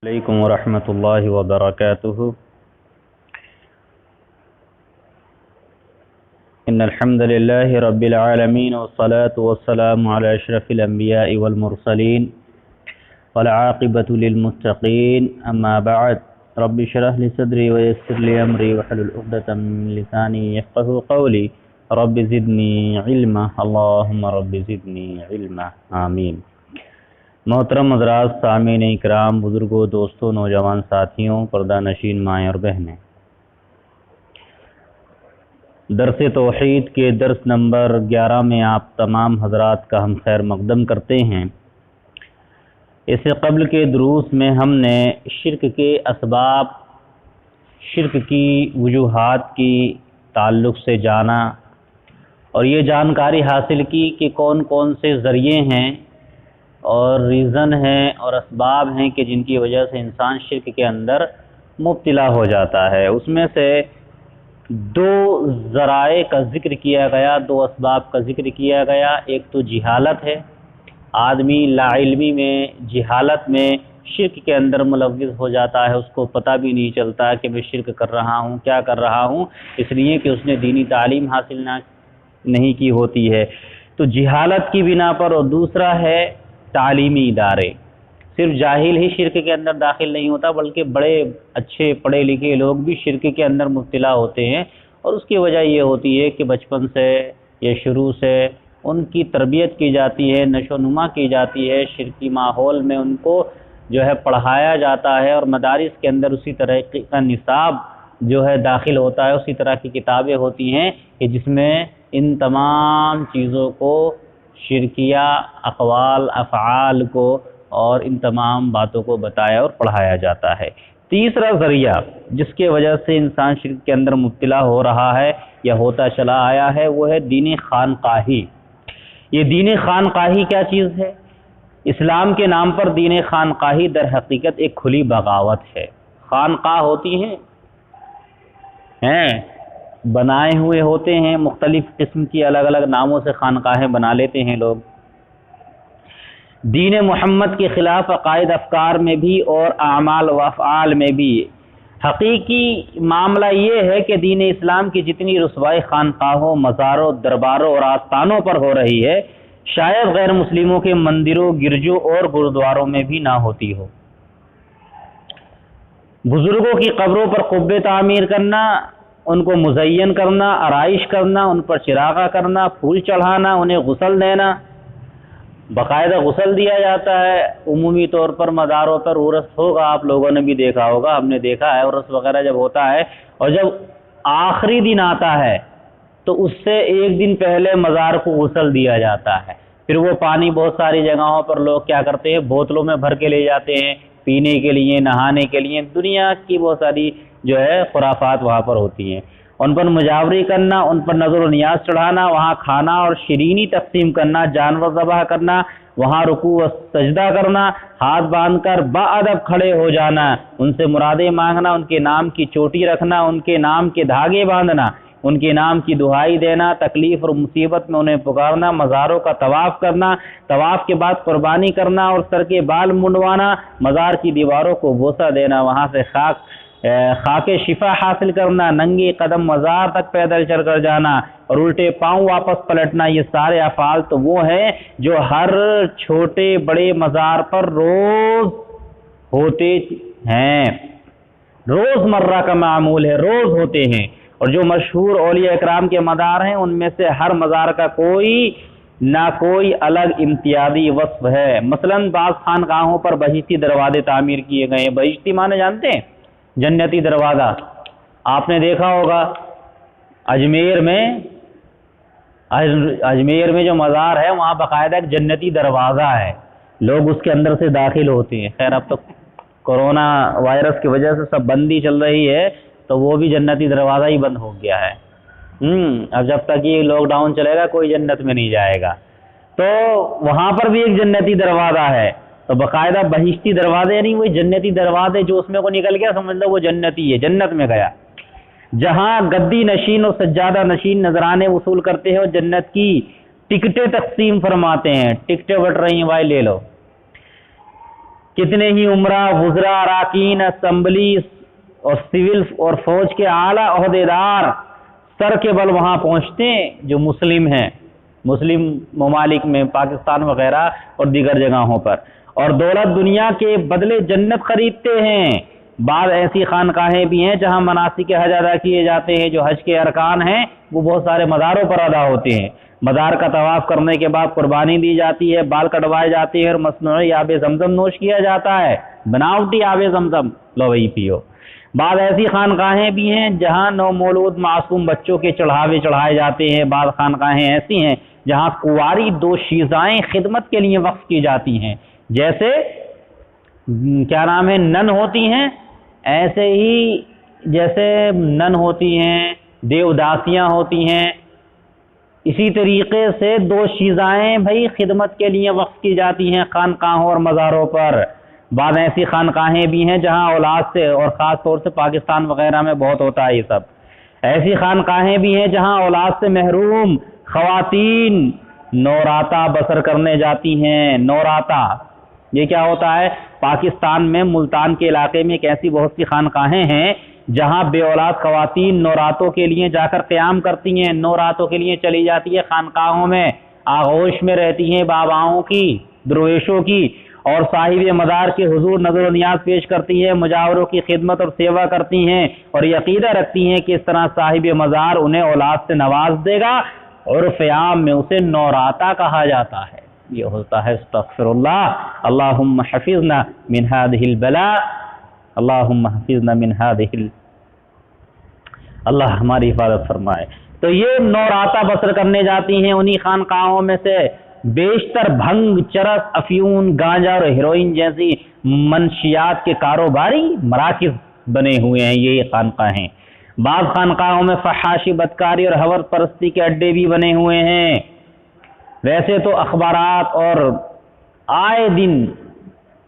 علیکم ورحمۃ اللہ وبرکاتہ۔ ان الحمد للہ رب العالمین والصلاة والسلام علی اشرف الانبیاء والمرسلین والعاقبۃ للمتقین، اما بعد رب اشرح لی صدری ویسر لی امری واحلل عقدۃ من لسانی یفقهوا قولی رب زدنی علما، اللہم رب زدنی علما، آمین۔ محترم حضرات، سامعین اکرام، بزرگوں، دوستوں، نوجوان ساتھیوں، پردہ نشین مائیں اور بہنیں، درس توحید کے درس نمبر 11 میں آپ تمام حضرات کا ہم خیر مقدم کرتے ہیں۔ اس سے قبل کے دروس میں ہم نے شرک کے اسباب، شرک کی وجوہات کی تعلق سے جانا اور یہ جانکاری حاصل کی کہ کون کون سے ذریعے ہیں اور ریزن ہیں اور اسباب ہیں کہ جن کی وجہ سے انسان شرک کے اندر مبتلا ہو جاتا ہے۔ اس میں سے دو ذرائع کا ذکر کیا گیا، دو اسباب کا ذکر کیا گیا۔ ایک تو جہالت ہے، آدمی لا علمی میں، جہالت میں شرک کے اندر ملوث ہو جاتا ہے، اس کو پتہ بھی نہیں چلتا کہ میں شرک کر رہا ہوں، کیا کر رہا ہوں، اس لیے کہ اس نے دینی تعلیم حاصل نہیں کی ہوتی ہے، تو جہالت کی بنا پر۔ اور دوسرا ہے تعلیمی ادارے، صرف جاہل ہی شرک کے اندر داخل نہیں ہوتا، بلکہ بڑے اچھے پڑھے لکھے لوگ بھی شرک کے اندر مبتلا ہوتے ہیں، اور اس کی وجہ یہ ہوتی ہے کہ بچپن سے یا شروع سے ان کی تربیت کی جاتی ہے، نشو و نما کی جاتی ہے، شرکی ماحول میں ان کو جو ہے پڑھایا جاتا ہے، اور مدارس کے اندر اسی طرح کا نصاب جو ہے داخل ہوتا ہے، اسی طرح کی کتابیں ہوتی ہیں کہ جس میں ان تمام چیزوں کو، شرکیہ اقوال افعال کو اور ان تمام باتوں کو بتایا اور پڑھایا جاتا ہے۔ تیسرا ذریعہ جس کی وجہ سے انسان شرک کے اندر مبتلا ہو رہا ہے یا ہوتا چلا آیا ہے، وہ ہے دین خانقاہی۔ یہ دین خانقاہی کیا چیز ہے؟ اسلام کے نام پر دین خانقاہی در حقیقت ایک کھلی بغاوت ہے۔ خانقاہ ہوتی ہیں بنائے ہوئے ہوتے ہیں، مختلف قسم کی الگ الگ ناموں سے خانقاہیں بنا لیتے ہیں لوگ۔ دین محمد کے خلاف عقائد افکار میں بھی اور اعمال و افعال میں بھی۔ حقیقی معاملہ یہ ہے کہ دین اسلام کی جتنی رسوائی خانقاہوں، مزاروں، درباروں اور آستانوں پر ہو رہی ہے، شاید غیر مسلموں کے مندروں، گرجوں اور گرودواروں میں بھی نہ ہوتی ہو۔ بزرگوں کی قبروں پر قبے تعمیر کرنا، ان کو مزین کرنا، آرائش کرنا، ان پر چراغاں کرنا، پھول چڑھانا، انہیں غسل دینا، باقاعدہ غسل دیا جاتا ہے۔ عمومی طور پر مزاروں پر عرس ہوگا، آپ لوگوں نے بھی دیکھا ہوگا، ہم نے دیکھا ہے، عرس وغیرہ جب ہوتا ہے اور جب آخری دن آتا ہے تو اس سے ایک دن پہلے مزار کو غسل دیا جاتا ہے۔ پھر وہ پانی بہت ساری جگہوں پر لوگ کیا کرتے ہیں، بوتلوں میں بھر کے لے جاتے ہیں، پینے کے لیے، نہانے کے لیے، دنیا کی بہت ساری جو ہے خرافات وہاں پر ہوتی ہیں۔ ان پر مجاوری کرنا، ان پر نظر و نیاز چڑھانا، وہاں کھانا اور شیرینی تقسیم کرنا، جانور ذبح کرنا، وہاں رکوع و سجدہ کرنا، ہاتھ باندھ کر باادب کھڑے ہو جانا، ان سے مرادیں مانگنا، ان کے نام کی چوٹی رکھنا، ان کے نام کے دھاگے باندھنا، ان کے نام کی دہائی دینا، تکلیف اور مصیبت میں انہیں پکارنا، مزاروں کا طواف کرنا، طواف کے بعد قربانی کرنا اور سر کے بال منڈوانا، مزار کی دیواروں کو بوسہ دینا، وہاں سے خاک شفا حاصل کرنا، ننگے قدم مزار تک پیدل چل کر جانا اور الٹے پاؤں واپس پلٹنا، یہ سارے افعال تو وہ ہیں جو ہر چھوٹے بڑے مزار پر روز ہوتے ہیں، روز مرہ کا معمول ہے، روز ہوتے ہیں۔ اور جو مشہور اولیاء اکرام کے مزار ہیں، ان میں سے ہر مزار کا کوئی نہ کوئی الگ امتیازی وصف ہے۔ مثلا بعض خانقاہوں پر بہشتی دروازے تعمیر کیے گئے ہیں۔ بہشتی معنی جانتے ہیں؟ جنتی دروازہ۔ آپ نے دیکھا ہوگا اجمیر میں جو مزار ہے، وہاں باقاعدہ ایک جنتی دروازہ ہے، لوگ اس کے اندر سے داخل ہوتے ہیں۔ خیر اب تو کورونا وائرس کی وجہ سے سب بندی چل رہی ہے، تو وہ بھی جنتی دروازہ ہی بند ہو گیا ہے۔ اب جب تک یہ لاک ڈاؤن چلے گا کوئی جنت میں نہیں جائے گا۔ تو وہاں پر بھی ایک جنتی دروازہ ہے، تو باقاعدہ بہشتی دروازے نہیں، وہ جنتی دروازے، جو اس میں کو نکل گیا سمجھ لو وہ جنتی ہے، جنت میں گیا۔ جہاں گدی نشین اور سجادہ نشین نذرانے وصول کرتے ہیں اور جنت کی ٹکٹیں تقسیم فرماتے ہیں۔ ٹکٹیں بٹ رہی ہیں بھائی، لے لو۔ کتنے ہی عمرہ، وزراء، اراکین اسمبلی اور سول اور فوج کے اعلیٰ عہدیدار سر کے بل وہاں پہنچتے ہیں جو مسلم ہیں، مسلم ممالک میں، پاکستان وغیرہ اور دیگر جگہوں پر، اور دولت دنیا کے بدلے جنت خریدتے ہیں۔ بعض ایسی خانقاہیں بھی ہیں جہاں مناسک حج ادا کیے جاتے ہیں، جو حج کے ارکان ہیں وہ بہت سارے مزاروں پر ادا ہوتے ہیں۔ مزار کا طواف کرنے کے بعد قربانی دی جاتی ہے، بال کٹوائے جاتے ہیں اور مصنوعی آب زمزم نوش کیا جاتا ہے، بناوٹی آب زمزم لو وہی پیو۔ بعض ایسی خانقاہیں بھی ہیں جہاں نومولود معصوم بچوں کے چڑھاوے چڑھائے جاتے ہیں۔ بعض خانقاہیں ایسی ہیں جہاں کنواری دو شیزائیں خدمت کے لیے وقف کی جاتی ہیں، جیسے کیا نام ہے نن ہوتی ہیں، ایسے ہی جیسے نن ہوتی ہیں، دیوداسیاں ہوتی ہیں، اسی طریقے سے دو شیزائیں بھائی خدمت کے لیے وقف کی جاتی ہیں خانقاہوں اور مزاروں پر۔ بعض ایسی خانقاہیں بھی ہیں جہاں اولاد سے، اور خاص طور سے پاکستان وغیرہ میں بہت ہوتا ہے یہ سب، ایسی خانقاہیں بھی ہیں جہاں اولاد سے محروم خواتین نوراتا بسر کرنے جاتی ہیں۔ نوراتا یہ کیا ہوتا ہے؟ پاکستان میں ملتان کے علاقے میں ایک ایسی بہت سی خانقاہیں ہیں جہاں بے اولاد خواتین نوراتوں کے لیے جا کر قیام کرتی ہیں، نوراتوں کے لیے چلی جاتی ہے خانقاہوں میں، آغوش میں رہتی ہیں باباؤں کی، درویشوں کی، اور صاحب مزار کے حضور نظر و نیاز پیش کرتی ہیں، مجاوروں کی خدمت اور سیوا کرتی ہیں، اور یہ عقیدہ رکھتی ہیں کہ اس طرح صاحب مزار انہیں اولاد سے نواز دے گا۔ عرف عام میں اسے نوراتا کہا جاتا ہے۔ یہ ہوتا ہے استغفر اللہ، اللہم حفظنا من هذه البلاء، اللہم حفظنا من هذه اللہ ہماری حفاظت فرمائے۔ تو یہ نوراتا بسر کرنے جاتی ہیں، انہی خانقاہوں میں سے بیشتر بھنگ، چرس، افیون، گانجا اور ہیروئن جیسی منشیات کے کاروباری مراکز بنے ہوئے ہیں یہ خانقاہیں۔ بعض خانقاہوں میں فحاشی، بدکاری اور حورت پرستی کے اڈے بھی بنے ہوئے ہیں۔ ویسے تو اخبارات اور آئے دن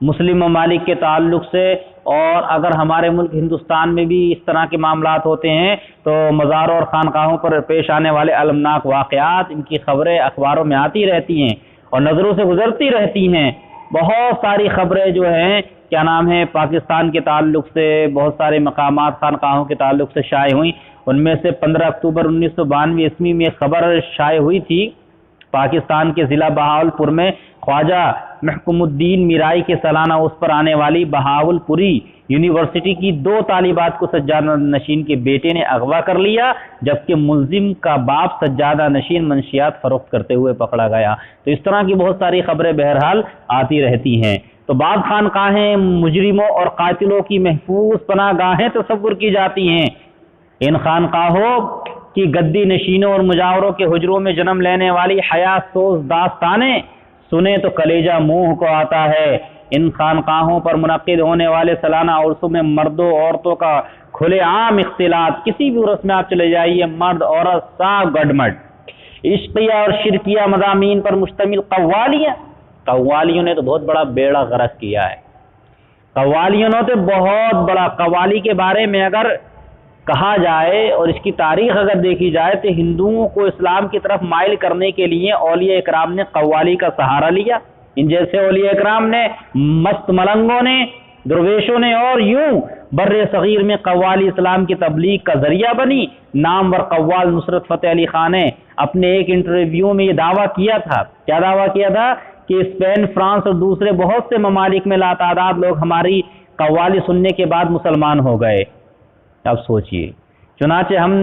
مسلم ممالک کے تعلق سے، اور اگر ہمارے ملک ہندوستان میں بھی اس طرح کے معاملات ہوتے ہیں تو مزاروں اور خانقاہوں پر پیش آنے والے المناک واقعات، ان کی خبریں اخباروں میں آتی رہتی ہیں اور نظروں سے گزرتی رہتی ہیں۔ بہت ساری خبریں جو ہیں کیا نام ہے پاکستان کے تعلق سے، بہت سارے مقامات خانقاہوں کے تعلق سے شائع ہوئیں۔ ان میں سے 15 اکتوبر 1992 عیسوی میں خبر شائع ہوئی تھی، پاکستان کے ضلع بہاولپور میں خواجہ محکم الدین میرائی کے سالانہ اس پر آنے والی بہاولپوری یونیورسٹی کی 2 طالبات کو سجادہ نشین کے بیٹے نے اغوا کر لیا، جبکہ ملزم کا باپ سجادہ نشین منشیات فروخت کرتے ہوئے پکڑا گیا۔ تو اس طرح کی بہت ساری خبریں بہرحال آتی رہتی ہیں۔ تو بعض خانقاہیں مجرموں اور قاتلوں کی محفوظ پناہ گاہیں تصور کی جاتی ہیں۔ ان خانقاہوں کی گدی نشینوں اور مجاوروں کے حجروں میں جنم لینے والی حیات سوز داستانیں سنیں تو کلیجہ منہ کو آتا ہے۔ ان خانقاہوں پر منعقد ہونے والے سالانہ عرسوں میں مردوں عورتوں کا کھلے عام اختلاط، کسی بھی عرس میں آپ چلے جائیے، مرد عورت صاف گڈمڈ، عشقیہ اور شرکیہ مضامین پر مشتمل قوالیوں نے تو بہت بڑا بیڑا غرق کیا ہے۔ قوالیوں نے تو بہت بڑا، قوالی کے بارے میں اگر کہا جائے اور اس کی تاریخ اگر دیکھی جائے تو ہندوؤں کو اسلام کی طرف مائل کرنے کے لیے اولیاء اکرام نے قوالی کا سہارا لیا۔ ان جیسے اولیاء اکرام نے، مست ملنگوں نے، درویشوں نے، اور یوں بر صغیر میں قوالی اسلام کی تبلیغ کا ذریعہ بنی۔ نامور قوال نصرت فتح علی خان نے اپنے ایک انٹرویو میں یہ دعویٰ کیا تھا، کیا دعویٰ کیا تھا؟ کہ اسپین، فرانس اور دوسرے بہت سے ممالک میں لاتعداد لوگ ہماری قوالی سننے کے بعد مسلمان ہو گئے۔ اب سوچئے، چنانچہ ہم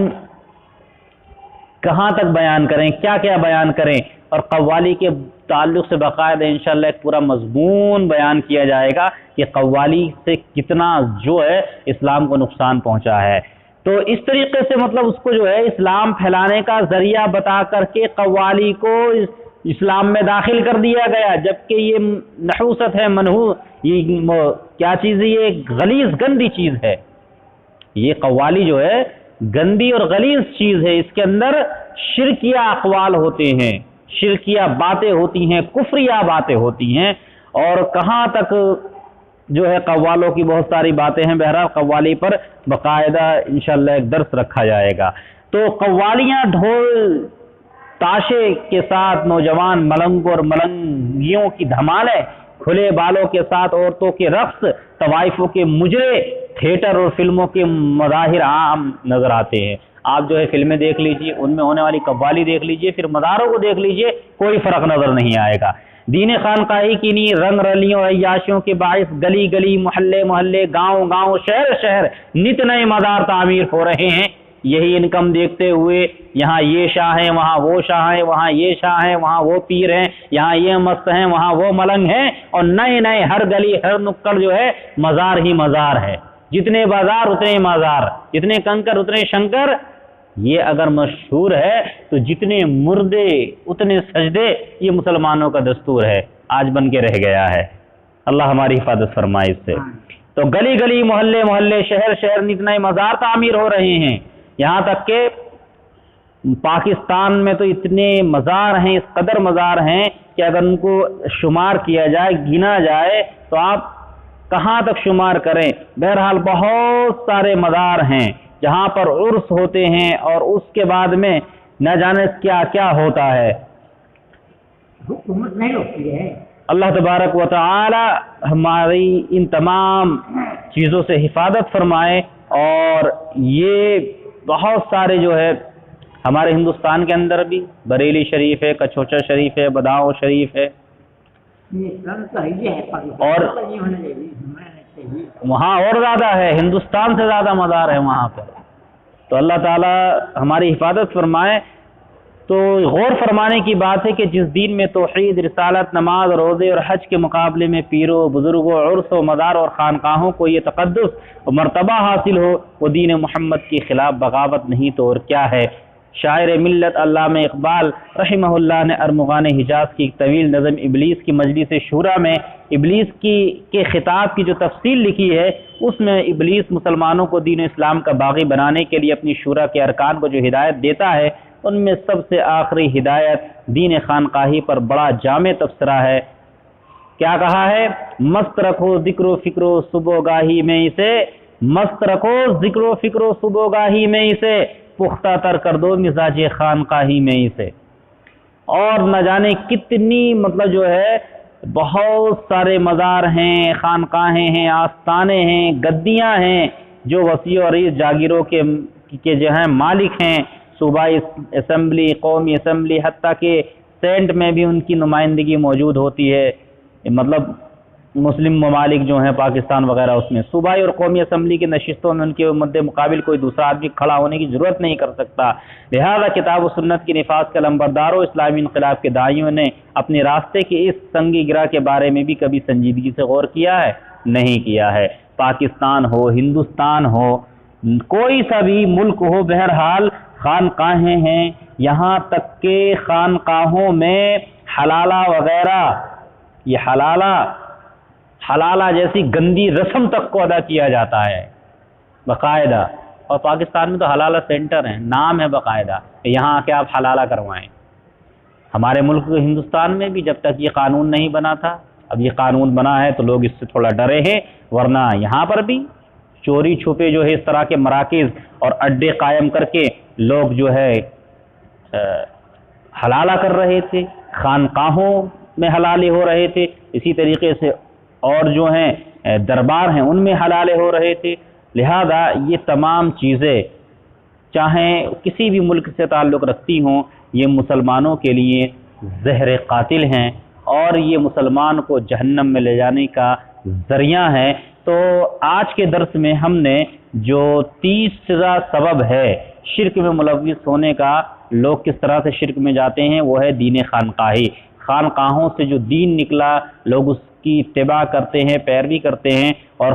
کہاں تک بیان کریں، کیا کیا بیان کریں، اور قوالی کے تعلق سے باقاعدہ انشاءاللہ ایک پورا مضمون بیان کیا جائے گا کہ قوالی سے کتنا جو ہے اسلام کو نقصان پہنچا ہے۔ تو اس طریقے سے مطلب اس کو جو ہے اسلام پھیلانے کا ذریعہ بتا کر کے قوالی کو اسلام میں داخل کر دیا گیا، جبکہ یہ نحوست ہے، یہ کیا چیز ہے، یہ غلیظ گندی چیز ہے۔ یہ قوالی جو ہے گندی اور غلیظ چیز ہے، اس کے اندر شرکیہ اقوال ہوتے ہیں، شرکیہ باتیں ہوتی ہیں، کفریہ باتیں ہوتی ہیں، اور کہاں تک جو ہے قوالوں کی بہت ساری باتیں ہیں۔ بہرحال قوالی پر باقاعدہ انشاءاللہ ایک درس رکھا جائے گا۔ تو قوالیاں ڈھول تاشے کے ساتھ نوجوان ملنگوں اور ملنگیوں کی دھمالیں کھلے بالوں کے ساتھ عورتوں کے رقص، طوائفوں کے مجرے، تھیٹر اور فلموں کے مظاہر عام نظر آتے ہیں۔ آپ جو ہے فلمیں دیکھ لیجئے، ان میں ہونے والی قوالی دیکھ لیجئے، پھر مزاروں کو دیکھ لیجئے، کوئی فرق نظر نہیں آئے گا۔ دین خانقاہی کی نہیں رنگ رلیوں عیاشیوں کے باعث گلی گلی، محلے محلے، گاؤں گاؤں، شہر شہر نت نئے مزار تعمیر ہو رہے ہیں۔ یہی انکم دیکھتے ہوئے یہاں یہ شاہ ہیں، وہاں وہ شاہ ہیں، وہاں یہ شاہ ہیں، وہاں وہ پیر ہیں، یہاں یہ مست ہیں، وہاں وہ ملنگ ہیں، اور نئے نئے ہر گلی ہر نکڑ جو ہے مزار ہی مزار ہے۔ جتنے بازار اتنے مزار، جتنے کنکر اتنے شنکر۔ یہ اگر مشہور ہے تو جتنے مردے اتنے سجدے، یہ مسلمانوں کا دستور ہے، آج بن کے رہ گیا ہے۔ اللہ ہماری حفاظت فرمائے اس سے۔ تو گلی گلی، محلے محلے، شہر شہر نت نئے مزار تعمیر ہو رہے ہیں۔ یہاں تک کہ پاکستان میں تو اتنے مزار ہیں، اس قدر مزار ہیں کہ اگر ان کو شمار کیا جائے، گنا جائے، تو آپ کہاں تک شمار کریں۔ بہرحال بہت سارے مزار ہیں جہاں پر عرس ہوتے ہیں اور اس کے بعد میں نہ جانے کیا کیا ہوتا ہے۔ حکومت نہیں ہوتی ہے۔ اللہ تبارک و تعالی ہماری ان تمام چیزوں سے حفاظت فرمائے۔ اور یہ بہت سارے جو ہے ہمارے ہندوستان کے اندر بھی بریلی شریف ہے، کچھوچا شریف ہے، بداؤ شریف ہے، اور وہاں اور زیادہ ہے، ہندوستان سے زیادہ مزار ہے وہاں پر۔ تو اللہ تعالی ہماری حفاظت فرمائے۔ تو غور فرمانے کی بات ہے کہ جس دین میں توحید، رسالت، نماز، روزے اور حج کے مقابلے میں پیروں، بزرگوں، عرس و مزار اور خانقاہوں کو یہ تقدس و مرتبہ حاصل ہو، وہ دین محمد کے خلاف بغاوت نہیں تو اور کیا ہے۔ شاعر ملت علامہ اقبال رحمہ اللہ نے ارمغان حجاز کی ایک طویل نظم ابلیس کی مجلس شورا میں ابلیس کے خطاب کی جو تفصیل لکھی ہے، اس میں ابلیس مسلمانوں کو دین اسلام کا باغی بنانے کے لیے اپنی شورا کے ارکان کو جو ہدایت دیتا ہے، ان میں سب سے آخری ہدایت دین خانقاہی پر بڑا جامع تبصرہ ہے۔ کیا کہا ہے؟ مست رکھو ذکر و فکر و صبح گاہی میں اسے، مست رکھو ذکر و فکر و صبح گاہی میں اسے، پختہ تر کر دو مزاج خانقاہی میں اسے۔ اور نہ جانے کتنی مطلب جو ہے بہت سارے مزار ہیں، خانقاہیں ہیں، آستانے ہیں، گدیاں ہیں، جو وسیع و عریض جاگیروں کے جو ہیں مالک ہیں، صوبائی اسمبلی، قومی اسمبلی، حتیٰ کہ سینٹ میں بھی ان کی نمائندگی موجود ہوتی ہے۔ مطلب مسلم ممالک جو ہیں پاکستان وغیرہ، اس میں صوبائی اور قومی اسمبلی کی نشستوں میں ان کے مد مقابل کوئی دوسرا آدمی کھڑا ہونے کی ضرورت نہیں کر سکتا۔ لہذا کتاب و سنت کی نفاذ کے لمبرداروں، اسلامی انقلاب کے داعیوں نے اپنے راستے کے اس سنگی گرہ کے بارے میں بھی کبھی سنجیدگی سے غور کیا ہے؟ نہیں کیا ہے۔ پاکستان ہو، ہندوستان ہو، کوئی سا بھی ملک ہو، بہرحال خانقاہیں ہیں، یہاں تک کہ خانقاہوں میں حلالہ وغیرہ، یہ حلالہ جیسی گندی رسم تک کو ادا کیا جاتا ہے باقاعدہ۔ اور پاکستان میں تو حلالہ سینٹر ہیں، نام ہے باقاعدہ کہ یہاں آ کے آپ حلالہ کروائیں۔ ہمارے ملک ہندوستان میں بھی جب تک یہ قانون نہیں بنا تھا، اب یہ قانون بنا ہے تو لوگ اس سے تھوڑا ڈرے ہیں، ورنہ یہاں پر بھی چوری چھپے جو ہے اس طرح کے مراکز اور اڈے قائم کر کے لوگ جو ہے حلالہ کر رہے تھے، خانقاہوں میں حلالے ہو رہے تھے، اسی طریقے سے اور جو ہیں دربار ہیں ان میں حلالے ہو رہے تھے۔ لہذا یہ تمام چیزیں چاہیں کسی بھی ملک سے تعلق رکھتی ہوں، یہ مسلمانوں کے لیے زہر قاتل ہیں اور یہ مسلمان کو جہنم میں لے جانے کا ذریعہ ہے۔ تو آج کے درس میں ہم نے جو 30 سبب ہے شرک میں ملوث ہونے کا، لوگ کس طرح سے شرک میں جاتے ہیں، وہ ہے دین خانقاہی۔ خانقاہوں سے جو دین نکلا، لوگ اس کی اتباع کرتے ہیں، پیروی کرتے ہیں، اور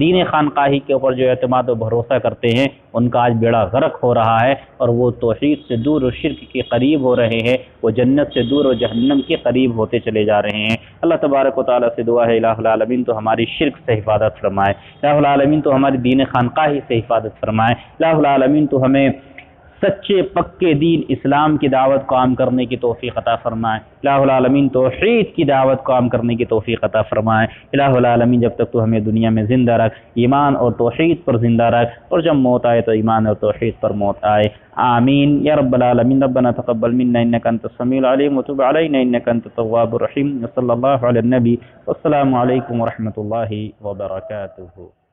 دین خانقاہی کے اوپر جو اعتماد و بھروسہ کرتے ہیں، ان کا آج بیڑا غرق ہو رہا ہے، اور وہ توحید سے دور اور شرک کے قریب ہو رہے ہیں، وہ جنت سے دور اور جہنم کے قریب ہوتے چلے جا رہے ہیں۔ اللہ تبارک و تعالیٰ سے دعا ہے الہ العالمین تو ہماری شرک سے حفاظت فرمائے، الہ العالمین تو ہماری دین خانقاہی سے حفاظت فرمائے، الہ العالمین تو ہمیں سچے پکے دین اسلام کی دعوت کو عام کرنے کی توفیق عطا فرمائے۔ الہ العالمین توحید کی دعوت کو عام کرنے کی توفیق عطا فرمائے۔ الہ العالمین جب تک تو ہمیں دنیا میں زندہ رکھ، ایمان اور توحید پر زندہ رکھ، اور جب موت آئے تو ایمان اور توحید پر موت آئے، آمین یا رب العالمین۔ ربنا تقبل منا انک انت السمیع العلیم وتب علینا انک انت التواب الرحیم۔ صلی اللہ علی النبی، والسلام علیکم ورحمۃ اللہ وبرکاتہ۔